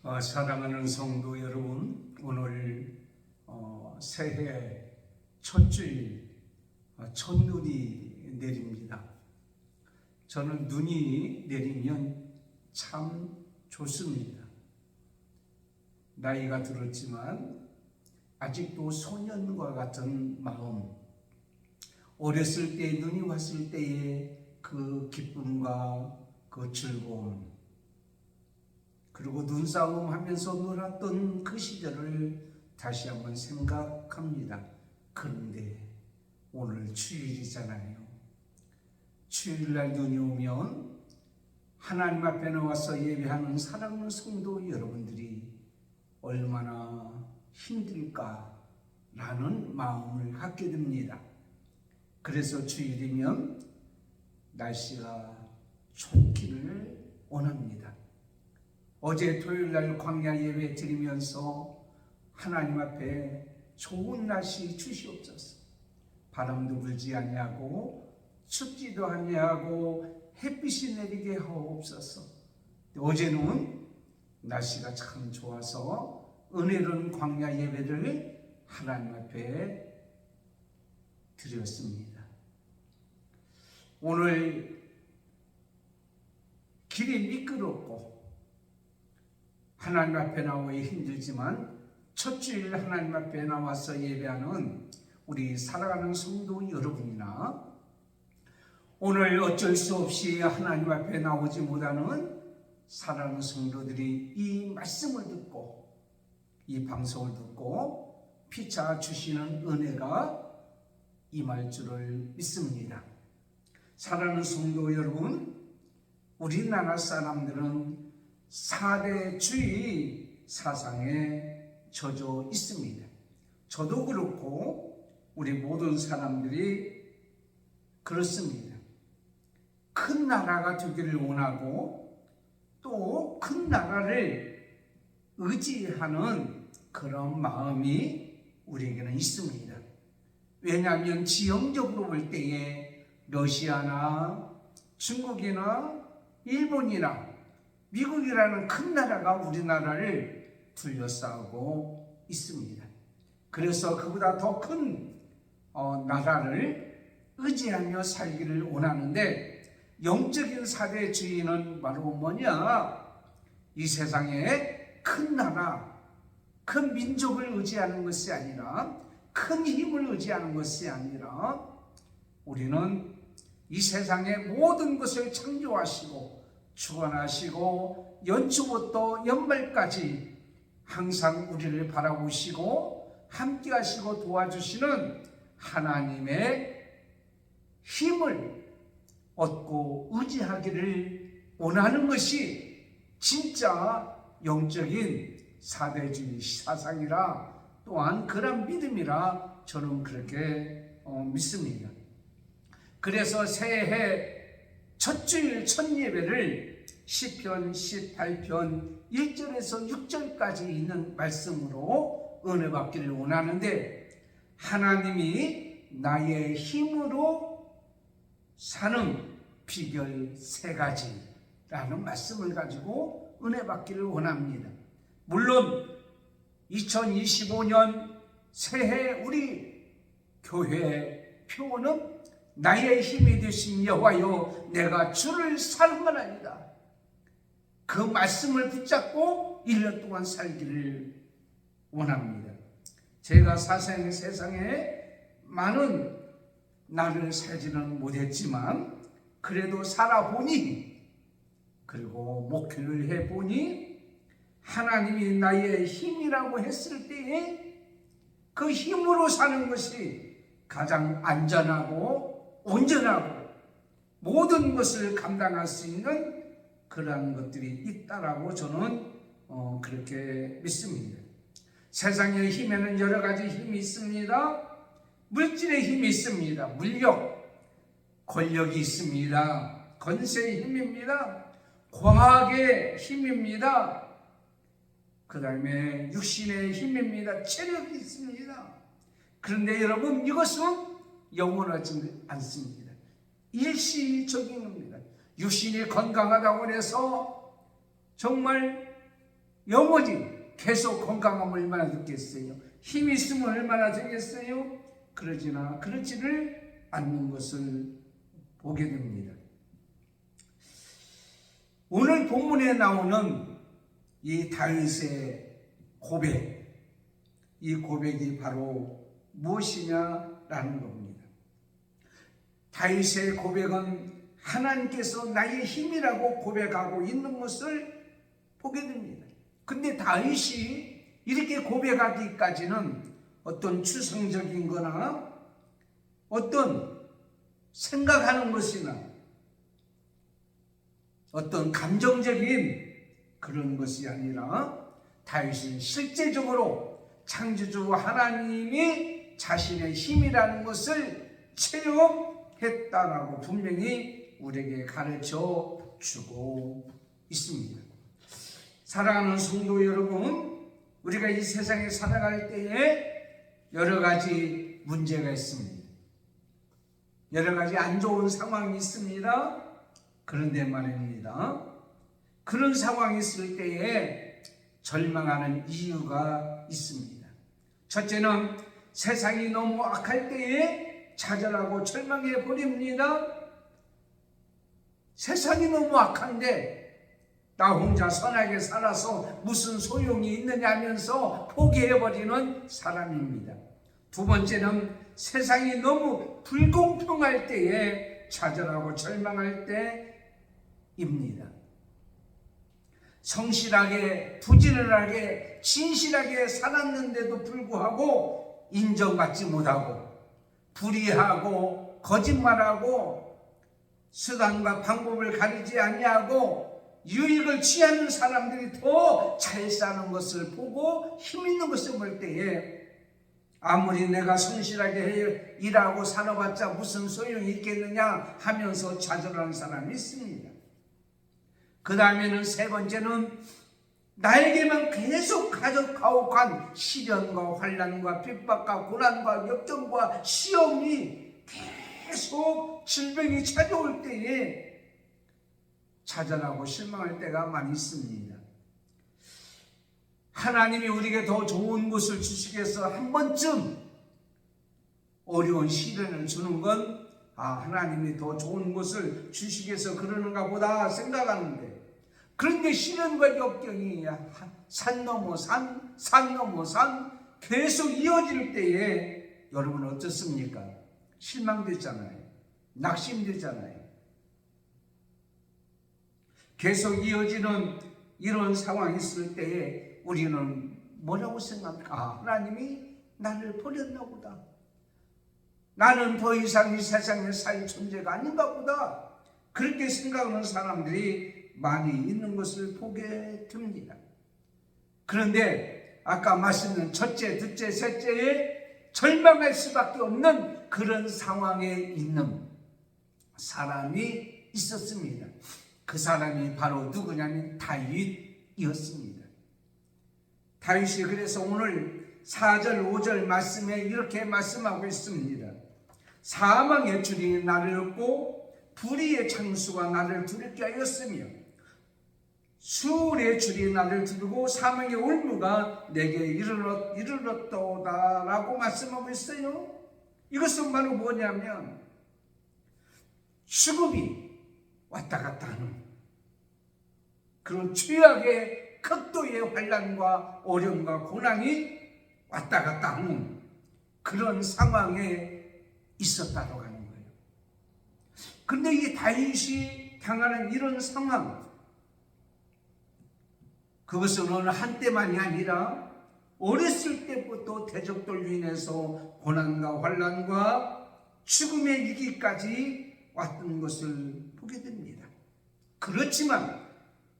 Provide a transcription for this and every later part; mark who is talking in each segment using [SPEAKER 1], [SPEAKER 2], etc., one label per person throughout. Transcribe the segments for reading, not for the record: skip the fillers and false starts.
[SPEAKER 1] 사랑하는 성도 여러분, 오늘 새해 첫 주일 첫눈이 내립니다. 저는 눈이 내리면 참 좋습니다. 나이가 들었지만 아직도 소년과 같은 마음, 어렸을 때 눈이 왔을 때의 그 기쁨과 그 즐거움, 그리고 눈싸움 하면서 놀았던 그 시절을 다시 한번 생각합니다. 그런데 오늘 주일이잖아요. 주일날 눈이 오면 하나님 앞에 나와서 예배하는 사랑하는 성도 여러분들이 얼마나 힘들까라는 마음을 갖게 됩니다. 그래서 주일이면 날씨가 좋기를 원합니다. 어제 토요일날 광야 예배 드리면서 하나님 앞에 좋은 날씨 주시옵소서. 바람도 불지 아니하고 춥지도 아니하고 햇빛이 내리게 하옵소서. 어제는 날씨가 참 좋아서 은혜로운 광야 예배를 하나님 앞에 드렸습니다. 오늘 길이 미끄럽고 하나님 앞에 나오기 힘들지만 첫 주일 하나님 앞에 나와서 예배하는 우리 사랑하는 성도 여러분이나 오늘 어쩔 수 없이 하나님 앞에 나오지 못하는 사랑하는 성도들이 이 말씀을 듣고 이 방송을 듣고 피차 주시는 은혜가 임할 줄을 믿습니다. 사랑하는 성도 여러분, 우리나라 사람들은 4대주의 사상에 젖어 있습니다. 저도 그렇고 우리 모든 사람들이 그렇습니다. 큰 나라가 되기를 원하고 또 큰 나라를 의지하는 그런 마음이 우리에게는 있습니다. 왜냐하면 지형적으로 볼 때에 러시아나 중국이나 일본이나 미국이라는 큰 나라가 우리나라를 둘러싸고 있습니다. 그래서 그보다 더 큰 나라를 의지하며 살기를 원하는데, 영적인 사대주의는 바로 뭐냐? 이 세상에 큰 나라, 큰 민족을 의지하는 것이 아니라, 큰 힘을 의지하는 것이 아니라, 우리는 이 세상의 모든 것을 창조하시고 주관하시고 연초부터 연말까지 항상 우리를 바라보시고 함께 하시고 도와주시는 하나님의 힘을 얻고 의지하기를 원하는 것이 진짜 영적인 사대주의 사상이라, 또한 그런 믿음이라 저는 그렇게 믿습니다. 그래서 새해 첫 주일 첫 예배를 시편 18편 1절에서 6절까지 있는 말씀으로 은혜 받기를 원하는데, 하나님이 나의 힘으로 사는 비결 3가지라는 말씀을 가지고 은혜 받기를 원합니다. 물론 2025년 새해 우리 교회 표어는 나의 힘이 되신 여호와여 내가 주를 사랑하나이다. 그 말씀을 붙잡고 1년 동안 살기를 원합니다. 제가 세상에 많은 날을 살지는 못했지만 그래도 살아보니, 그리고 목회를 해보니 하나님이 나의 힘이라고 했을 때에 그 힘으로 사는 것이 가장 안전하고 온전하고 모든 것을 감당할 수 있는 그러한 것들이 있다라고 저는 그렇게 믿습니다. 세상의 힘에는 여러 가지 힘이 있습니다. 물질의 힘이 있습니다. 물력, 권력이 있습니다. 권세의 힘입니다. 과학의 힘입니다. 그 다음에 육신의 힘입니다. 체력이 있습니다. 그런데 여러분, 이것은 영원하지 않습니다. 일시적인 겁니다. 육신이 건강하다고 해서 정말 영원히 계속 건강하면 얼마나 좋겠어요? 힘이 있으면 얼마나 되겠어요? 그러지를 않는 것을 보게 됩니다. 오늘 본문에 나오는 이 다윗의 고백, 이 고백이 바로 무엇이냐라는 겁니다. 다윗의 고백은 하나님께서 나의 힘이라고 고백하고 있는 것을 보게 됩니다. 근데 다윗이 이렇게 고백하기까지는 어떤 추상적인 거나 어떤 생각하는 것이나 어떤 감정적인 그런 것이 아니라 다윗은 실제적으로 창조주 하나님이 자신의 힘이라는 것을 체험했다라고 분명히 우리에게 가르쳐 주고 있습니다. 사랑하는 성도 여러분, 우리가 이 세상에 살아갈 때에 여러 가지 문제가 있습니다. 여러 가지 안 좋은 상황이 있습니다. 그런데 말입니다, 그런 상황이 있을 때에 절망하는 이유가 있습니다. 첫째는 세상이 너무 악할 때에 좌절하고 절망해 버립니다. 세상이 너무 악한데 나 혼자 선하게 살아서 무슨 소용이 있느냐 하면서 포기해버리는 사람입니다. 두 번째는 세상이 너무 불공평할 때에 좌절하고 절망할 때입니다. 성실하게, 부지런하게, 진실하게 살았는데도 불구하고 인정받지 못하고 불의하고 거짓말하고 수단과 방법을 가리지 아니하고 유익을 취하는 사람들이 더 잘 사는 것을 보고 힘있는 것을 볼 때에 아무리 내가 성실하게 일하고 살아봤자 무슨 소용이 있겠느냐 하면서 좌절하는 사람이 있습니다. 그 다음에는 세 번째는 나에게만 계속 가혹한 시련과 환난과 핍박과 고난과 역경과 시험이 계속 질병이 찾아올 때에 좌절하고 실망할 때가 많이 있습니다. 하나님이 우리에게 더 좋은 것을 주시기 위해서 한 번쯤 어려운 시련을 주는 건 하나님이 더 좋은 것을 주시기 위해서 그러는가 보다 생각하는데, 그런데 시련과 역경이 산 넘어 산, 산 넘어 산 계속 이어질 때에 여러분 어떻습니까? 실망되잖아요. 낙심되잖아요. 계속 이어지는 이런 상황이 있을 때에 우리는 뭐라고 생각합니까? 하나님이 나를 버렸나 보다. 나는 더 이상 이 세상에 살 존재가 아닌가 보다. 그렇게 생각하는 사람들이 많이 있는 것을 보게 됩니다. 그런데 아까 말씀드린 첫째, 둘째, 셋째에 절망할 수밖에 없는 그런 상황에 있는 사람이 있었습니다. 그 사람이 바로 누구냐면 다윗이었습니다. 다윗이 그래서 오늘 4절 5절 말씀에 이렇게 말씀하고 있습니다. 사망의 줄이 나를 얻고 불의의 창수가 나를 두렵게 하였으며 수울의 줄이 나를 두르고 사망의 올무가 내게 이르렀도다 라고 말씀하고 있어요. 이것은 바로 뭐냐면 죽음이 왔다 갔다 하는 그런 최악의 극도의 환난과 어려움과 고난이 왔다 갔다 하는 그런 상황에 있었다고 하는 거예요. 그런데 이 다윗이 당하는 이런 상황, 그것은 어느 한때만이 아니라 어렸을 때부터 대적들로 인해서 고난과 환난과 죽음의 위기까지 왔던 것을 보게 됩니다. 그렇지만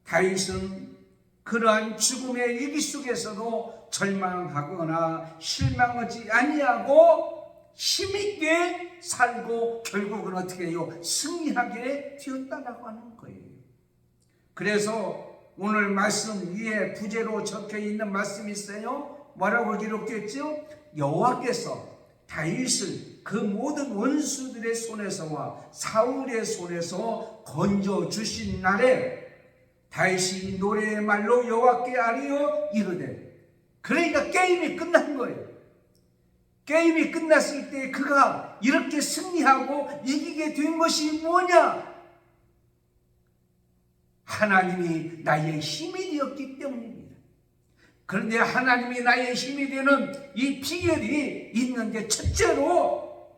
[SPEAKER 1] 다윗은 그러한 죽음의 위기 속에서도 절망하거나 실망하지 아니하고 힘있게 살고 결국은 어떻게 해요? 승리하게 되었다라고 하는 거예요. 그래서 오늘 말씀 위에 부제로 적혀 있는 말씀이 있어요. 뭐라고 기록됐죠? 여호와께서 다윗을 그 모든 원수들의 손에서와 사울의 손에서 건져 주신 날에 다윗이 노래의 말로 여호와께 아뢰어 이르되, 그러니까 게임이 끝난 거예요. 게임이 끝났을 때 그가 이렇게 승리하고 이기게 된 것이 뭐냐? 하나님이 나의 힘이 되었기 때문입니다. 그런데 하나님이 나의 힘이 되는 이 비결이 있는데, 첫째로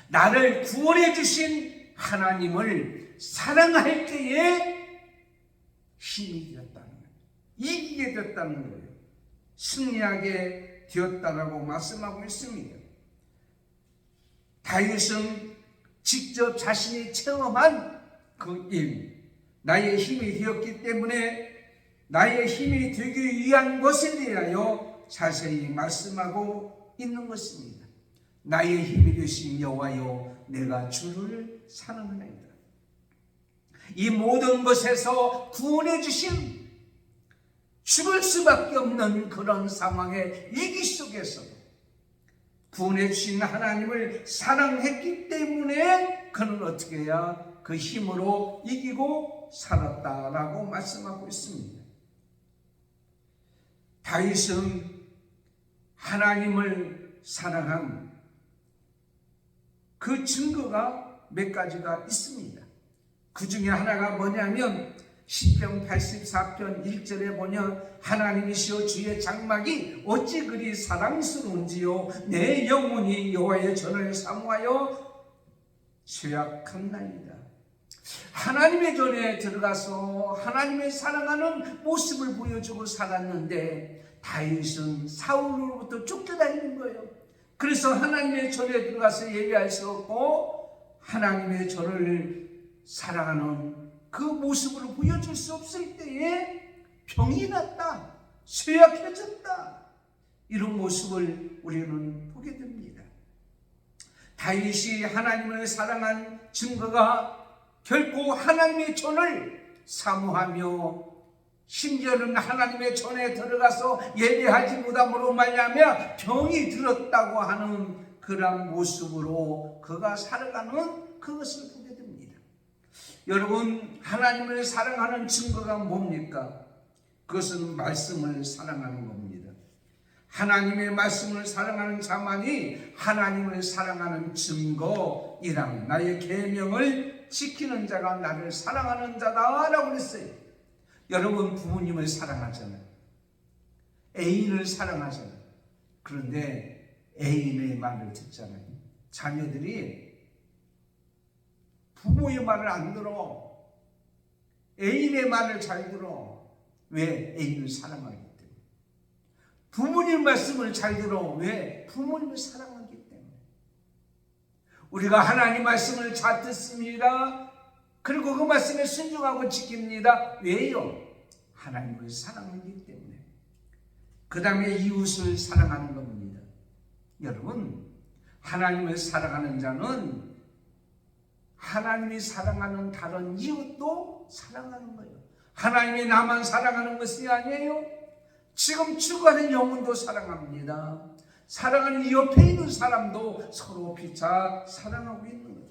[SPEAKER 1] 나를 구원해 주신 하나님을 사랑할 때에 힘이 되었다는 거예요. 이기게 되었다는 거예요. 승리하게 되었다라고 말씀하고 있습니다. 다윗은 직접 자신이 체험한 그 일, 나의 힘이 되었기 때문에 나의 힘이 되기 위한 것에 대하여 자세히 말씀하고 있는 것입니다. 나의 힘이 되신 여호와여, 내가 주를 사랑하나이다. 이 모든 것에서 구원해 주신, 죽을 수밖에 없는 그런 상황의 위기 속에서 구원해 주신 하나님을 사랑했기 때문에 그는 어떻게 해야 그 힘으로 이기고 살았다라고 말씀하고 있습니다. 다윗은 하나님을 사랑한 그 증거가 몇 가지가 있습니다. 그 중에 하나가 뭐냐면 시편 84편 1절에 보면, 하나님이시여 주의 장막이 어찌 그리 사랑스러운지요, 내 영혼이 여호와의 전을 사모하여 쇠약함나이다. 하나님의 전에 들어가서 하나님의 사랑하는 모습을 보여주고 살았는데, 다윗은 사울로부터 쫓겨다니는 거예요. 그래서 하나님의 전에 들어가서 예배할 수 없고 하나님의 전을 사랑하는 그 모습을 보여줄 수 없을 때에 병이 났다, 쇠약해졌다, 이런 모습을 우리는 보게 됩니다. 다윗이 하나님을 사랑한 증거가 결코 하나님의 전을 사모하며, 심지어는 하나님의 전에 들어가서 예배하지 못함으로 말미암아 병이 들었다고 하는 그런 모습으로 그가 살아가는 그것을 보게 됩니다. 여러분, 하나님을 사랑하는 증거가 뭡니까? 그것은 말씀을 사랑하는 겁니다. 하나님의 말씀을 사랑하는 자만이 하나님을 사랑하는 증거이라면, 나의 계명을 지키는 자가 나를 사랑하는 자다라고 그랬어요. 여러분, 부모님을 사랑하잖아요. 애인을 사랑하잖아요. 그런데 애인의 말을 듣잖아요. 자녀들이 부모의 말을 안 들어. 애인의 말을 잘 들어. 왜? 애인을 사랑하기 때문에. 부모님 말씀을 잘 들어. 왜? 부모님을 사랑하기 때문에. 우리가 하나님 말씀을 잘 듣습니다. 그리고 그 말씀에 순종하고 지킵니다. 왜요? 하나님을 사랑하기 때문에. 그 다음에 이웃을 사랑하는 겁니다. 여러분, 하나님을 사랑하는 자는 하나님이 사랑하는 다른 이웃도 사랑하는 거예요. 하나님이 나만 사랑하는 것이 아니에요. 지금 죽어가는 영혼도 사랑합니다. 사랑하는 이 옆에 있는 사람도 서로 피차 사랑하고 있는 거예요.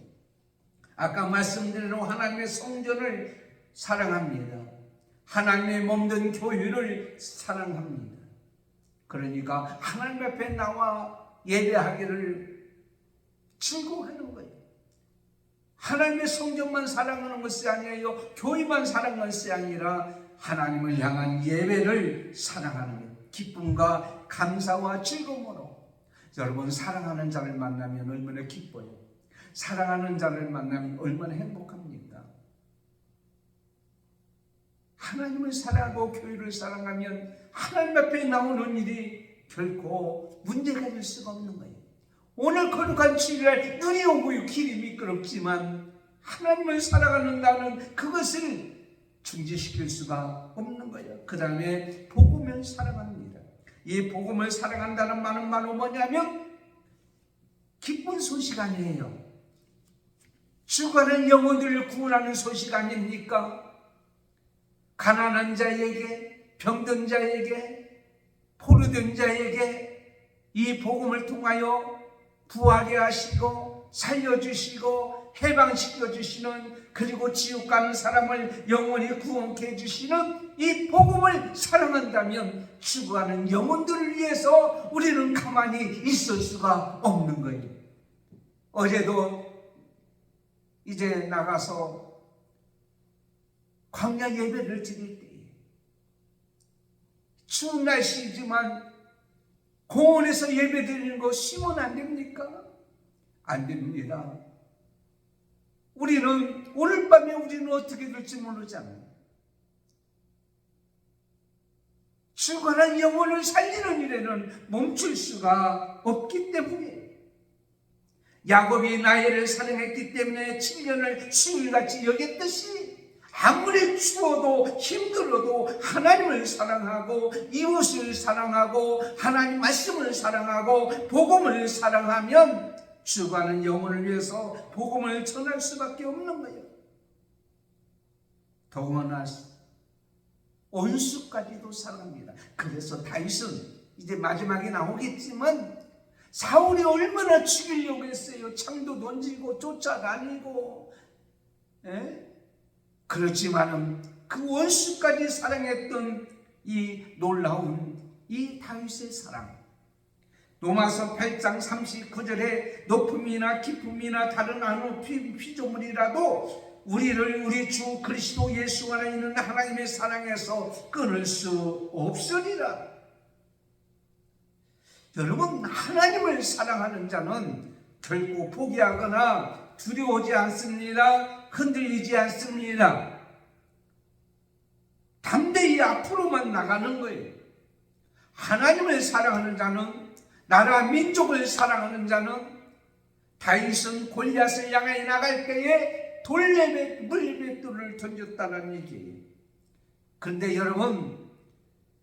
[SPEAKER 1] 아까 말씀드린 대로 하나님의 성전을 사랑합니다. 하나님의 몸된 교회를 사랑합니다. 그러니까 하나님 앞에 나와 예배하기를 즐거워하는 거예요. 하나님의 성전만 사랑하는 것이 아니에요. 교회만 사랑하는 것이 아니라 하나님을 향한 예배를 사랑하는 거예요. 기쁨과 감사와 즐거움으로. 여러분, 사랑하는 자를 만나면 얼마나 기뻐요. 사랑하는 자를 만나면 얼마나 행복합니까? 하나님을 사랑하고 교회를 사랑하면 하나님 앞에 나오는 일이 결코 문제가 될 수가 없는 거예요. 오늘 거룩한 주일날 눈이 오고 길이 미끄럽지만 하나님을 사랑하는 나는 그것을 중지시킬 수가 없는 거예요. 그 다음에 복음을 사랑합니다. 이 복음을 사랑한다는 말은 바로 뭐냐면 기쁜 소식 아니에요. 죽어가는 영혼들을 구원하는 소식 아닙니까? 가난한 자에게, 병든 자에게, 포로된 자에게 이 복음을 통하여 부하게 하시고 살려주시고 해방시켜 주시는, 그리고 지옥 가는 사람을 영원히 구원케 해주시는 이 복음을 사랑한다면 죽어가는 영혼들을 위해서 우리는 가만히 있을 수가 없는 거예요. 어제도 이제 나가서 광야 예배를 드릴 때 추운 날씨지만 공원에서 예배 드리는 거 쉬면 안 됩니까? 안 됩니다. 우리는 오늘 밤에 우리는 어떻게 될지 모르잖아요. 죽어가는 영혼을 살리는 일에는 멈출 수가 없기 때문에, 야곱이 라헬을 사랑했기 때문에 7년을 수일같이 여겼듯이 아무리 추워도 힘들어도 하나님을 사랑하고 이웃을 사랑하고 하나님 말씀을 사랑하고 복음을 사랑하면 죽어가는 영혼을 위해서 복음을 전할 수밖에 없는 거예요. 더구나 원수까지도 사랑합니다. 그래서 다윗은 이제 마지막에 나오겠지만 사울이 얼마나 죽이려고 했어요. 창도 던지고 쫓아다니고, 그렇지만은 그 원수까지 사랑했던 이 놀라운 이 다윗의 사랑, 로마서 8장 39절에 높음이나 깊음이나 다른 어느 피조물이라도 우리를 우리 주 그리스도 예수 안에 있는 하나님의 사랑에서 끊을 수 없으리라. 여러분, 하나님을 사랑하는 자는 결코 포기하거나 두려워하지 않습니다. 흔들리지 않습니다. 담대히 앞으로만 나가는 거예요. 하나님을 사랑하는 자는, 나라 민족을 사랑하는 자는, 다윗은 골리앗을 향해 나갈 때에 물맷돌을 던졌다는 얘기예요. 그런데 여러분,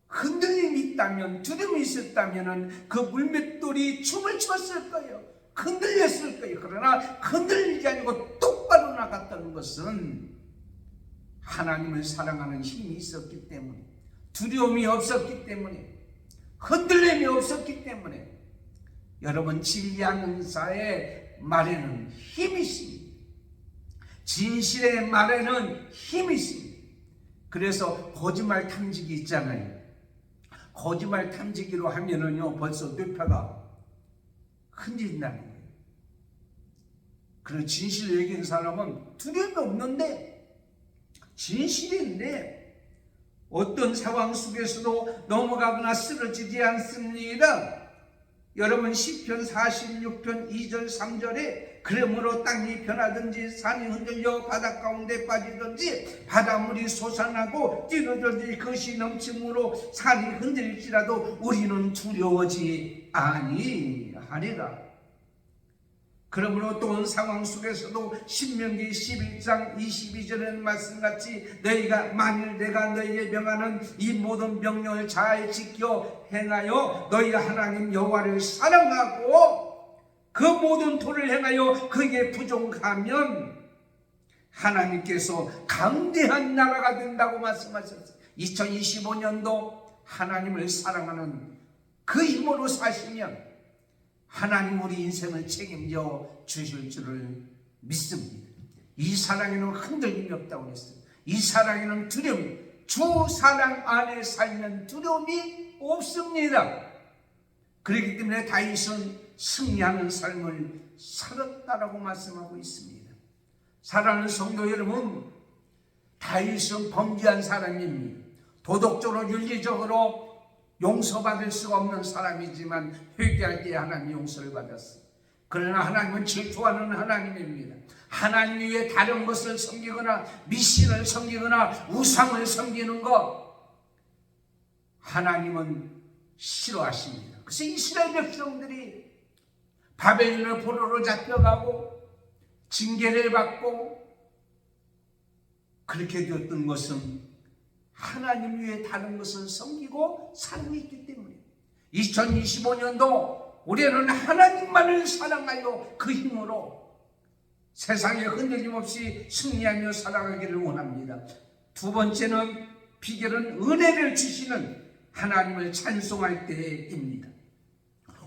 [SPEAKER 1] 흔들림이 있다면, 두려움이 있었다면 그 물맷돌이 춤을 췄을 거예요. 흔들렸을 거예요. 그러나 흔들리지 않고 똑바로 나갔다는 것은 하나님을 사랑하는 힘이 있었기 때문에, 두려움이 없었기 때문에, 흔들림이 없었기 때문에, 여러분, 진리하는 자의 말에는 힘이 있습니다. 진실의 말에는 힘이 있습니다. 그래서 거짓말 탐지기 있잖아요. 거짓말 탐지기로 하면은요, 벌써 뇌파가 흔들린다는 거예요. 그리고 진실을 얘기하는 사람은 두려움이 없는데, 진실인데 어떤 상황 속에서도 넘어가거나 쓰러지지 않습니다. 여러분, 시편 46편 2절 3절에 그러므로 땅이 변하든지 산이 흔들려 바닷 가운데 빠지든지 바닷물이 솟아나고 뛰어들든지 그것이 넘침으로 산이 흔들릴지라도 우리는 두려워하지 아니하리라. 그러므로 어떤 상황 속에서도 신명기 11장 22절의 말씀같이 너희가 만일 내가 너희에게 명하는 이 모든 명령을 잘 지켜 행하여 너희 하나님 여호와를 사랑하고 그 모든 도를 행하여 그에게 부족하면 하나님께서 강대한 나라가 된다고 말씀하셨어요. 2025년도 하나님을 사랑하는 그 힘으로 사시면 하나님 우리 인생을 책임져 주실 줄을 믿습니다. 이 사랑에는 흔들림이 없다고 했어요. 이 사랑에는 두려움이, 주 사랑 안에 살면 두려움이 없습니다. 그렇기 때문에 다윗은 승리하는 삶을 살았다라고 말씀하고 있습니다. 사랑하는 성도 여러분, 다윗은 범죄한 사람입니다. 도덕적으로 윤리적으로 용서받을 수가 없는 사람이지만 회개할 때 하나님 용서를 받았어요. 그러나 하나님은 질투하는 하나님입니다. 하나님 위에 다른 것을 섬기거나 미신을 섬기거나 우상을 섬기는 것 하나님은 싫어하십니다. 그래서 이스라엘 백성들이 바벨론의 포로로 잡혀가고 징계를 받고 그렇게 되었던 것은 하나님 위에 다른 것을 섬기고 삶이 있기 때문에 2025년도 우리는 하나님만을 사랑하여 그 힘으로 세상에 흔들림 없이 승리하며 살아가기를 원합니다. 두 번째는 비결은 은혜를 주시는 하나님을 찬송할 때입니다.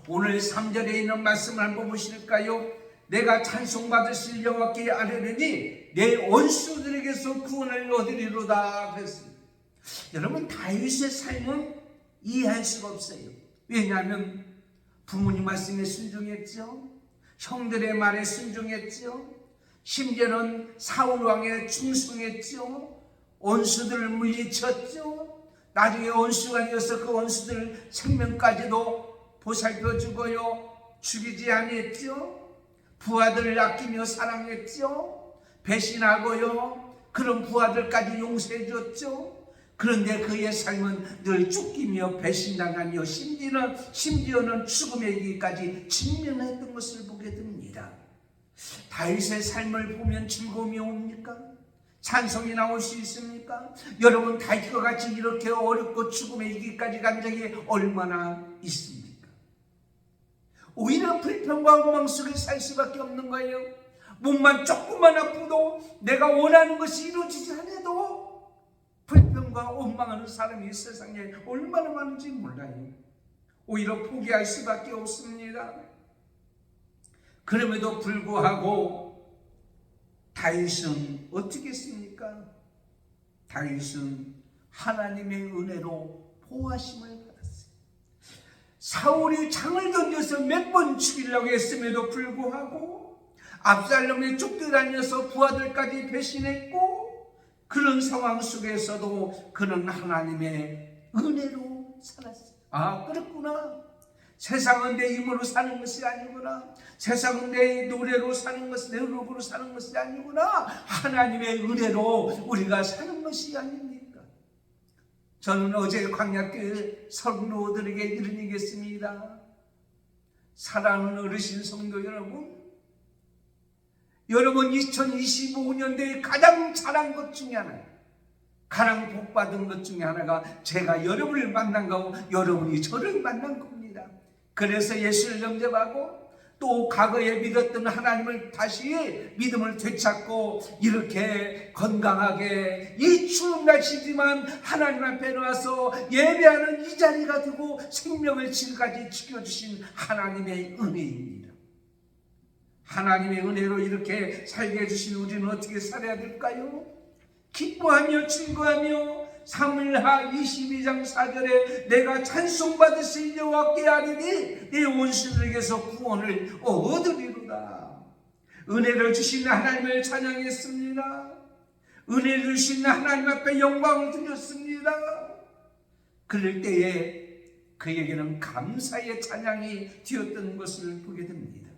[SPEAKER 1] 오늘 3절에 있는 말씀을 한번 보실까요? 내가 찬송받으실 여호와께 아뢰려니 내 원수들에게서 구원을 얻으리로다 그랬습니다. 여러분, 다윗의 삶은 이해할 수가 없어요. 왜냐하면 부모님 말씀에 순종했죠. 형들의 말에 순종했죠. 심지어는 사울 왕에 충성했죠. 원수들을 물리쳤죠. 나중에 원수가 되어서 그 원수들 생명까지도 보살펴주고요, 죽이지 아니했죠. 부하들을 아끼며 사랑했죠. 배신하고요, 그런 부하들까지 용서해 줬죠. 그런데 그의 삶은 늘 쫓기며 배신당하며 심지어는 죽음에 이르기까지 직면했던 것을 보게 됩니다. 다윗의 삶을 보면 즐거움이 옵니까? 찬송이 나올 수 있습니까? 여러분, 다윗과 같이 이렇게 어렵고 죽음에 이르기까지 간 적이 얼마나 있습니까? 오히려 불평과 원망 속에 살 수밖에 없는 거예요. 몸만 조금만 아프도 내가 원하는 것이 이루어지지 않아도 불평과 원망하는 사람이 세상에 얼마나 많은지 몰라요. 오히려 포기할 수밖에 없습니다. 그럼에도 불구하고 다윗은 어떻게 했습니까? 다윗은 하나님의 은혜로 보호하심을 받았어요. 사울이 창을 던져서 몇 번 죽이려고 했음에도 불구하고, 압살롬에 쫓겨다녀서 부하들까지 배신했고, 그런 상황 속에서도 그는 하나님의 은혜로 살았어요. 아, 그렇구나. 세상은 내 힘으로 사는 것이 아니구나. 세상은 내 노래로 사는 것이, 내 노력으로 사는 것이 아니구나. 하나님의 은혜로 우리가 사는 것이 아닙니까? 저는 어제 광야교회 성도들에게 이런 얘기했습니다. 사랑하는 어르신 성도 여러분, 여러분 2025년도에 가장 잘한 것 중에 하나, 가장 복받은 것 중에 하나가 제가 여러분을 만난 거고 여러분이 저를 만난 겁니다. 그래서 예수를 영접하고 또 과거에 믿었던 하나님을 다시 믿음을 되찾고 이렇게 건강하게 이 추운 날씨지만 하나님 앞에 나와서 예배하는 이 자리가 되고 생명을 지금까지 지켜주신 하나님의 은혜입니다. 하나님의 은혜로 이렇게 살게 해주신 우리는 어떻게 살아야 될까요? 기뻐하며 즐거워하며 사무엘하 22장 4절에 내가 찬송받으실 여호와께 아뢰니 내 원수들에게서 구원을 얻으리로다. 은혜를 주신 하나님을 찬양했습니다. 은혜를 주신 하나님 앞에 영광을 드렸습니다. 그럴 때에 그에게는 감사의 찬양이 되었던 것을 보게 됩니다.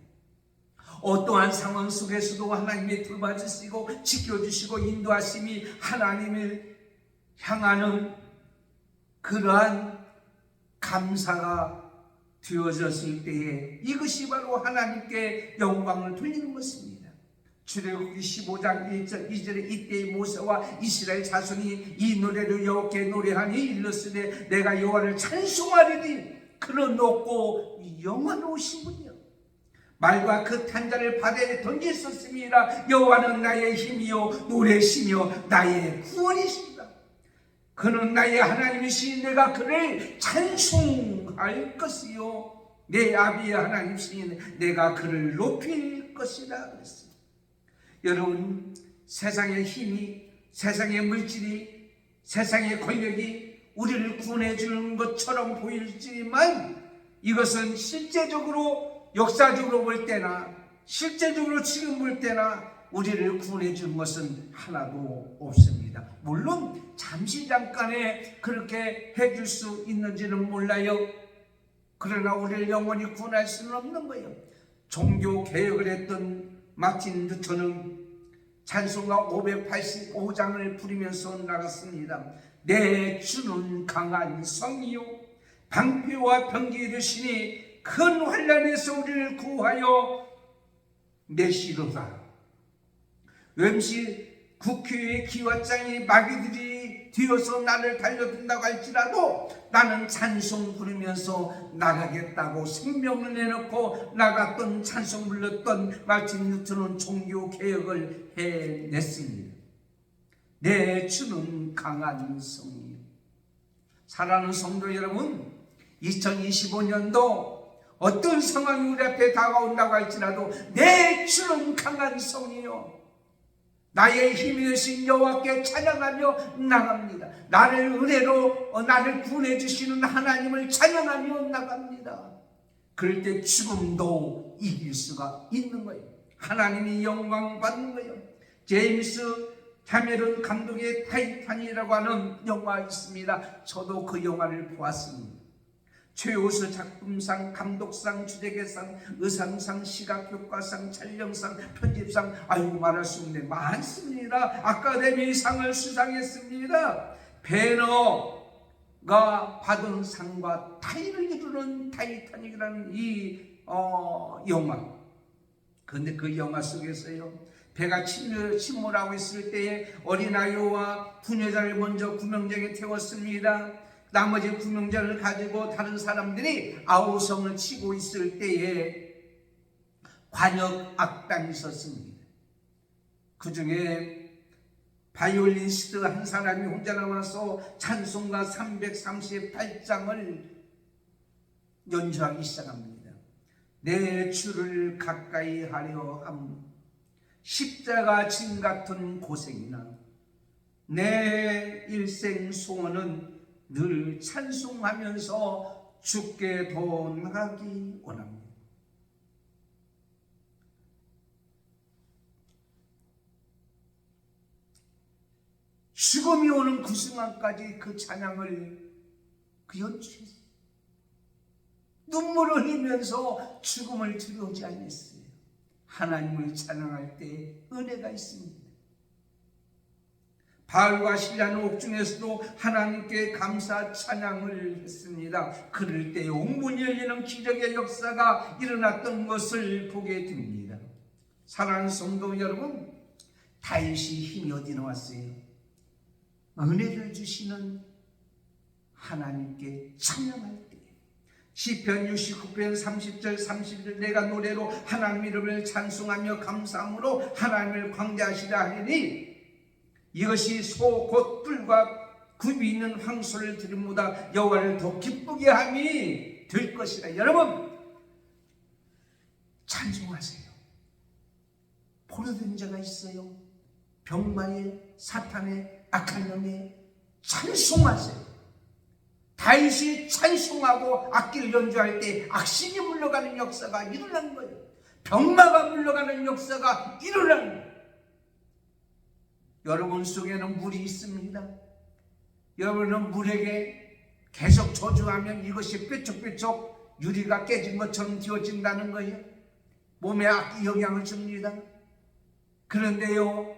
[SPEAKER 1] 어떠한 상황 속에서도 하나님이 돌봐주시고 지켜주시고 인도하심이 하나님을 향하는 그러한 감사가 되어졌을 때에 이것이 바로 하나님께 영광을 돌리는 것입니다. 출애굽기 15장 1절 2절에 이때의 모세와 이스라엘 자손이 이 노래를 여호와께 노래하니 일렀으되 내가 여호와를 찬송하리니 그는 높고 영원하신 분이요 말과 그 탄자를 바다에 던졌었음이라. 여호와는 나의 힘이요 노래시며 나의 구원이시다. 그는 나의 하나님이시니 내가 그를 찬송할 것이요 내 아비의 하나님이시니 내가 그를 높일 것이다 그랬습니다. 여러분, 세상의 힘이, 세상의 물질이, 세상의 권력이 우리를 구원해 주는 것처럼 보일지만 이것은 실제적으로 역사적으로 볼 때나 실제적으로 지금 볼 때나 우리를 구원해 준 것은 하나도 없습니다. 물론 잠시 잠깐에 그렇게 해줄 수 있는지는 몰라요. 그러나 우리를 영원히 구원할 수는 없는 거예요. 종교 개혁을 했던 마틴 루터는 찬송가 585장을 부르면서 나갔습니다. 내 주는 강한 성이요 방패와 병기 되시니 큰 환난에서 우리를 구하여 내시로다. 왠지 국회의 기와장이 마귀들이 뒤어서 나를 달려든다고 할지라도 나는 찬송 부르면서 나가겠다고 생명을 내놓고 나갔던 찬송 불렀던 마틴 루터는 종교개혁을 해냈습니다. 내 주는 강한 성이요. 사랑하는 성도 여러분, 2025년도 어떤 상황이 우리 앞에 다가온다고 할지라도 내 주는 강한 성이요 나의 힘이 되신 여호와께 찬양하며 나갑니다. 나를 은혜로 나를 구원해 주시는 하나님을 찬양하며 나갑니다. 그럴 때 죽음도 이길 수가 있는 거예요. 하나님이 영광 받는 거예요. 제임스 캐메론 감독의 타이탄이라고 하는 영화가 있습니다. 저도 그 영화를 보았습니다. 최우수 작품상, 감독상, 주제계상, 의상상, 시각효과상, 촬영상, 편집상, 아이고 말할 수 없네, 많습니다. 아카데미상을 수상했습니다. 배너가 받은 상과 타이를 이루는 타이타닉이라는 이 영화. 그런데 그 영화 속에서요, 배가 침몰하고 있을 때에 어린아이와 부녀자를 먼저 구명정에 태웠습니다. 나머지 구명자를 가지고 다른 사람들이 아우성을 치고 있을 때에 관역 악단이 있었습니다. 그 중에 바이올리니스트 한 사람이 혼자 나와서 찬송가 338장을 연주하기 시작합니다. 내 주를 가까이 하려 함, 십자가 짐 같은 고생이나 내 일생 소원은 늘 찬송하면서 주께 더 나가기 원합니다. 죽음이 오는 그 순간까지 그 찬양을 그 연주했어요. 눈물을 흘리면서 죽음을 두려워하지 않았어요. 하나님을 찬양할 때 은혜가 있습니다. 바울과 실라는 옥중에서도 하나님께 감사 찬양을 했습니다. 그럴 때 옥문이 열리는 기적의 역사가 일어났던 것을 보게 됩니다. 사랑하는 성도 여러분, 다윗이 힘이 어디 나왔어요? 은혜를 주시는 하나님께 찬양할 때, 시편 69편 30절 31절 내가 노래로 하나님 이름을 찬송하며 감사함으로 하나님을 광대하시라 하리니 이것이 소 곧 뿔과 굽이 있는 황소를 드림보다 여호와를 더 기쁘게 함이 될 것이라. 여러분 찬송하세요. 포로된 자가 있어요. 병마에 사탄의 악한 영에 찬송하세요. 다윗이 찬송하고 악기를 연주할 때 악신이 물러가는 역사가 일어난 거예요. 병마가 물러가는 역사가 일어난 거예요. 여러분 속에는 물이 있습니다. 여러분은 물에게 계속 저주하면 이것이 뾰족뾰족 유리가 깨진 것처럼 되어진다는 거예요. 몸에 악기 영향을 줍니다. 그런데요,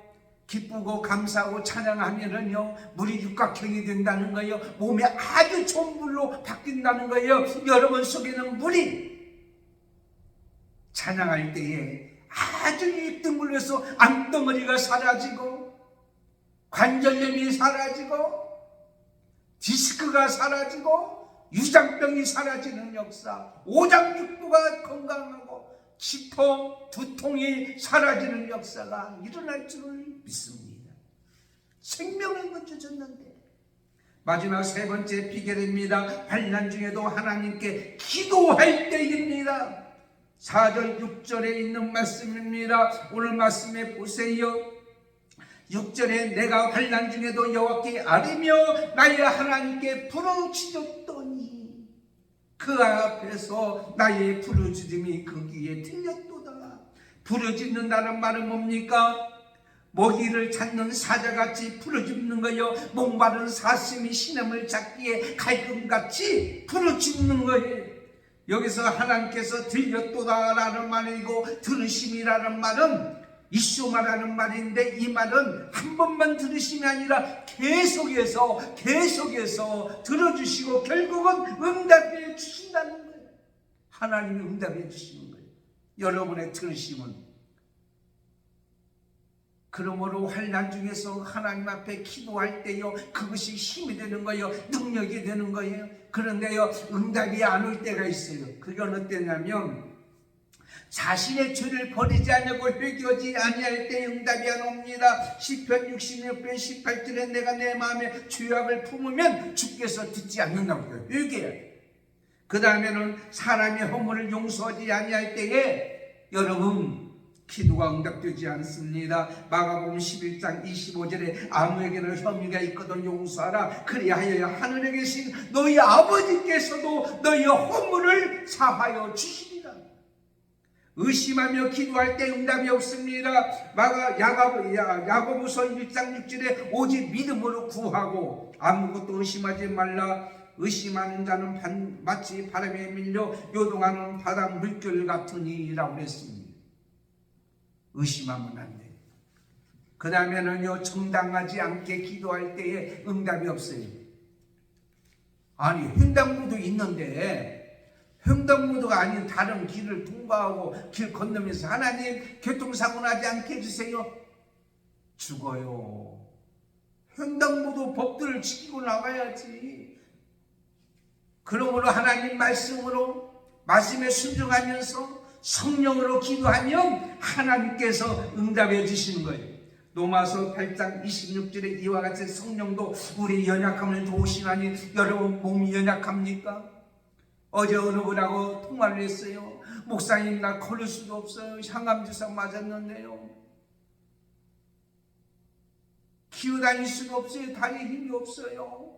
[SPEAKER 1] 기쁘고 감사하고 찬양하면은요, 물이 육각형이 된다는 거예요. 몸에 아주 좋은 물로 바뀐다는 거예요. 여러분 속에는 물이 찬양할 때에 아주 이쁜 물에서 암덩어리가 사라지고 관절염이 사라지고 디스크가 사라지고 유장병이 사라지는 역사, 오장육부가 건강하고 치통, 두통이 사라지는 역사가 일어날 줄을 믿습니다. 생명을 먼저 줬는데. 마지막 세 번째 비결입니다. 환난 중에도 하나님께 기도할 때입니다. 4절 6절에 있는 말씀입니다. 오늘 말씀에 보세요. 6절에 내가 환난 중에도 여호와께 아뢰며 나의 하나님께 부르짖었더니 그 앞에서 나의 부르짖음이 그 귀에 들렸도다. 부르짖는다는 말은 뭡니까? 먹이를 찾는 사자같이 부르짖는 거요. 목마른 사슴이 시냇을 잡기에 갈금같이 부르짖는 거예요. 여기서 하나님께서 들렸도다라는 말이고 들으심이라는 말은 이슈마라는 말인데, 이 말은 한 번만 들으심이 아니라 계속해서 들어주시고 결국은 응답해 주신다는 거예요. 하나님이 응답해 주시는 거예요. 여러분의 들으심은. 그러므로 환난 중에서 하나님 앞에 기도할 때요, 그것이 힘이 되는 거예요. 능력이 되는 거예요. 그런데요, 응답이 안 올 때가 있어요. 그게 어느 때냐면 자신의 죄를 버리지 않고 회개하지 아니할 때 응답이 안 옵니다. 시편 66편 18절에 내가 내 마음에 죄악을 품으면 주께서 듣지 않는다고요. 회개해야 돼. 그 다음에는 사람의 허물을 용서하지 아니할 때에 여러분 기도가 응답되지 않습니다. 마가복음 11장 25절에 아무에게나 혐의가 있거든 용서하라. 그리하여 하늘에 계신 너희 아버지께서도 너희 허물을 사하여 주시리라. 의심하며 기도할 때 응답이 없습니다. 야고보서 1장 6절에 오직 믿음으로 구하고 아무것도 의심하지 말라. 의심하는 자는 마치 바람에 밀려 요동하는 바다 물결 같으니라고 했습니다. 의심하면 안 돼요. 그 다음에는요, 정당하지 않게 기도할 때에 응답이 없어요. 아니, 횡단보도 있는데 횡단보도가 아닌 다른 길을 통과하고 길 건너면서 하나님 교통사고 나지 않게 해주세요. 죽어요. 횡단보도 법들을 지키고 나가야지. 그러므로 하나님 말씀에 순종하면서 성령으로 기도하면 하나님께서 응답해 주시는 거예요. 로마서 8장 26절에 이와 같이 성령도 우리 연약함을 도우시나니 여러분 몸이 연약합니까? 어제 어느 분하고 통화를 했어요. 목사님 나 걸을 수도 없어요. 항암주사 맞았는데요. 기어다닐 수도 없어요. 다리에 힘이 없어요.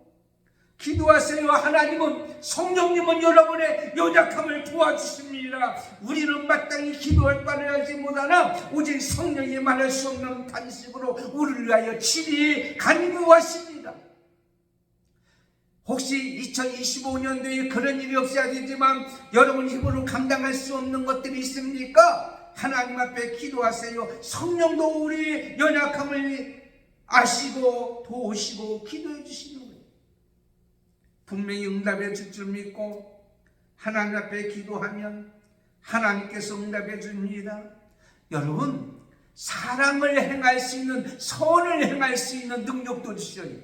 [SPEAKER 1] 기도하세요. 하나님은 성령님은 여러분의 연약함을 도와주십니다. 우리는 마땅히 기도할 바를 알지 못하나 오직 성령이 말할 수 없는 탄식으로 우리를 위하여 친히 간구하십니다. 혹시 2025년도에 그런 일이 없어야 되지만 여러분 힘으로 감당할 수 없는 것들이 있습니까? 하나님 앞에 기도하세요. 성령도 우리 연약함을 아시고 도우시고 기도해 주시는 거예요. 분명히 응답해 줄 줄 믿고 하나님 앞에 기도하면 하나님께서 응답해 줍니다. 여러분 사랑을 행할 수 있는 선을 행할 수 있는 능력도 주셔요.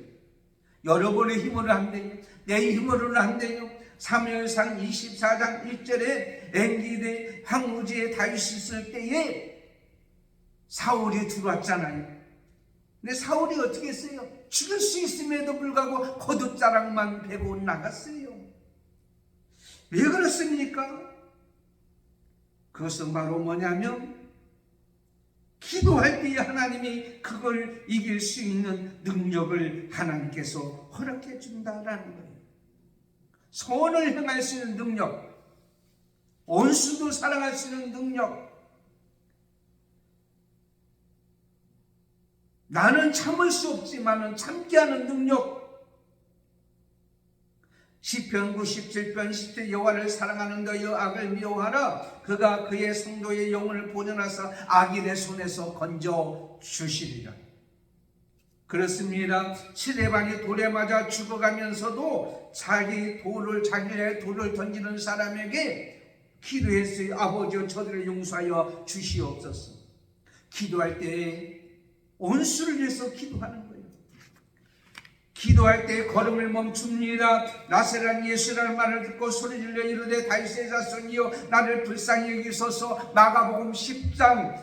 [SPEAKER 1] 여러분의 힘으로 안 돼요. 내 힘으로는 안 돼요. 사무엘상 24장 1절에 엔기대 황무지에 다윗이 있을 때에 사울이 들어왔잖아요. 근데 사울이 어떻게 했어요? 죽일 수 있음에도 불구하고 겉옷자락만 베고 나갔어요. 왜 그렇습니까? 그것은 바로 뭐냐면 기도할 때에 하나님이 그걸 이길 수 있는 능력을 하나님께서 허락해 준다라는 거예요. 선을 행할 수 있는 능력, 원수도 사랑할 수 있는 능력, 나는 참을 수 없지만 참게 하는 능력. 시편 97편 10절 여호와를 사랑하는 너여 악을 미워하라. 그가 그의 성도의 영혼을 보존하사 악인의 손에서 건져 주시리라. 그렇습니다. 시대반이 돌에 맞아 죽어가면서도 자기의 돌을 던지는 사람에게 기도했어요. 아버지여 저들을 용서하여 주시옵소서. 기도할 때 온수를 위해서 기도하는 거예요. 기도할 때 걸음을 멈춥니다. 나세란 예수라는 말을 듣고 소리질러 이르되 다윗의 자손이여 나를 불쌍히 여기소서. 마가복음 10장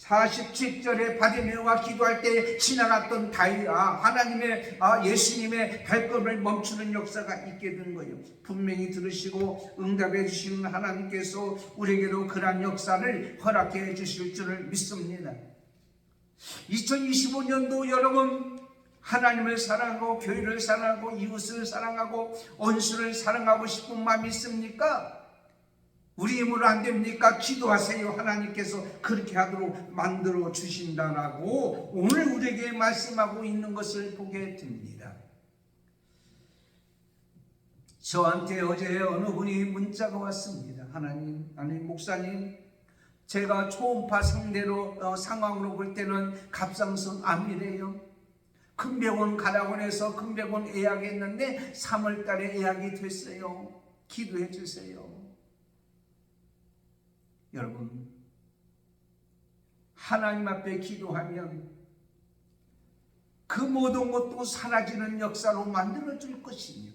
[SPEAKER 1] 47절에 바디메오가 기도할 때 지나갔던 하나님의 예수님의 발걸음을 멈추는 역사가 있게 된 거예요. 분명히 들으시고 응답해 주시는 하나님께서 우리에게도 그러한 역사를 허락해 주실 줄을 믿습니다. 2025년도 여러분 하나님을 사랑하고 교회를 사랑하고 이웃을 사랑하고 원수를 사랑하고 싶은 마음이 있습니까? 우리 힘으로 안 됩니까? 기도하세요. 하나님께서 그렇게 하도록 만들어 주신다라고 오늘 우리에게 말씀하고 있는 것을 보게 됩니다. 저한테 어제 어느 분이 문자가 왔습니다. 하나님, 목사님, 제가 초음파 상황으로 볼 때는 갑상선 암이래요. 큰 병원 가라고 해서 큰 병원 예약했는데 3월 달에 예약이 됐어요. 기도해 주세요. 여러분, 하나님 앞에 기도하면 그 모든 것도 사라지는 역사로 만들어 줄 것이며,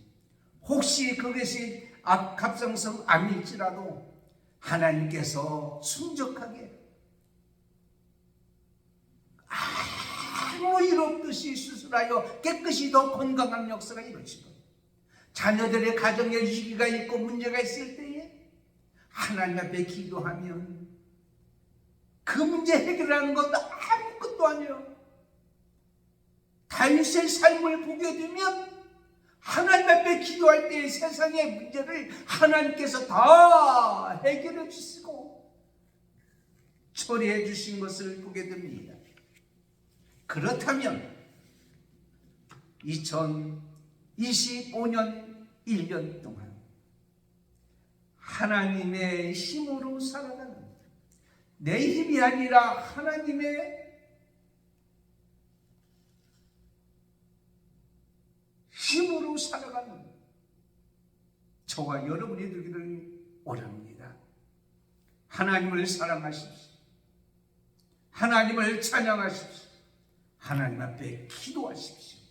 [SPEAKER 1] 혹시 그것이 갑상선 암일지라도 하나님께서 순적하게 아무 일 없듯이 수술하여 깨끗이 더 건강한 역사가 이루어지고, 자녀들의 가정에 위기가 있고 문제가 있을 때에 하나님 앞에 기도하면 그 문제 해결하는 것도 아무것도 아니에요. 다윗의 삶을 보게 되면 하나님 앞에 기도할 때 세상의 문제를 하나님께서 다 해결해 주시고 처리해 주신 것을 보게 됩니다. 그렇다면 2025년 1년 동안 하나님의 힘으로 살아가는, 내 힘이 아니라 하나님의 힘으로 살아가는 저와 여러분이 되기를 원합니다. 하나님을 사랑하십시오. 하나님을 찬양하십시오. 하나님 앞에 기도하십시오.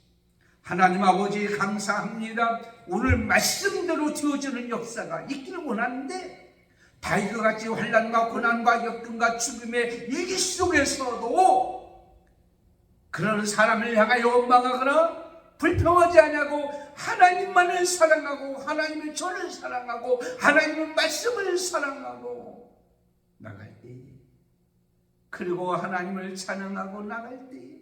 [SPEAKER 1] 하나님 아버지 감사합니다. 오늘 말씀대로 되어지는 역사가 있기를 원하는데 다윗과 같이 환난과 고난과 역경과 죽음의 위기 속에서도 그런 사람을 향하여 원망하거나 불평하지 않냐고 하나님만을 사랑하고 하나님의 저를 사랑하고 하나님의 말씀을 사랑하고 나갈 때에, 그리고 하나님을 찬양하고 나갈 때에,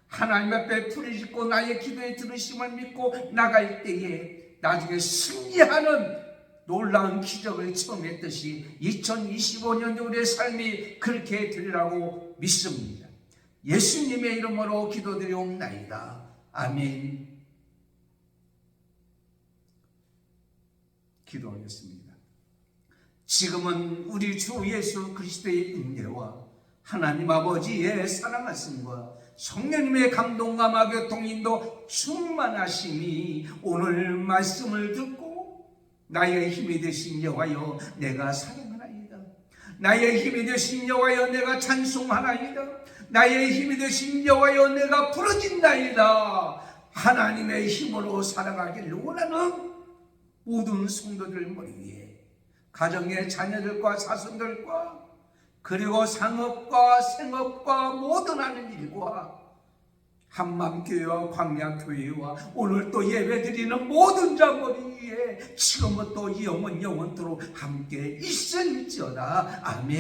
[SPEAKER 1] 하나님 앞에 부르짖고 나의 기도에 들으심을 믿고 나갈 때에 나중에 승리하는 놀라운 기적을 체험했듯이 2025년 우리의 삶이 그렇게 되리라고 믿습니다. 예수님의 이름으로 기도드리옵나이다. 아멘. 기도하겠습니다. 지금은 우리 주 예수 그리스도의 은혜와 하나님 아버지의 사랑하심과 성령님의 감동과 마교통 인도 충만하심이 오늘 말씀을 듣고 나의 힘이 되신 여호와여 내가 사랑하나이다. 나의 힘이 되신 여호와여 내가 찬송하나이다. 나의 힘이 되신 여호와여 내가 부르짖나이다. 하나님의 힘으로 살아가기를 원하는 모든 성도들 머리 위에 가정의 자녀들과 자손들과 그리고 상업과 생업과 모든 하는 일과 한맘교회와 광야교회와 오늘 또 예배드리는 모든 자 머리 위에 지금부터 영원토록 함께 있을지어다. 아멘.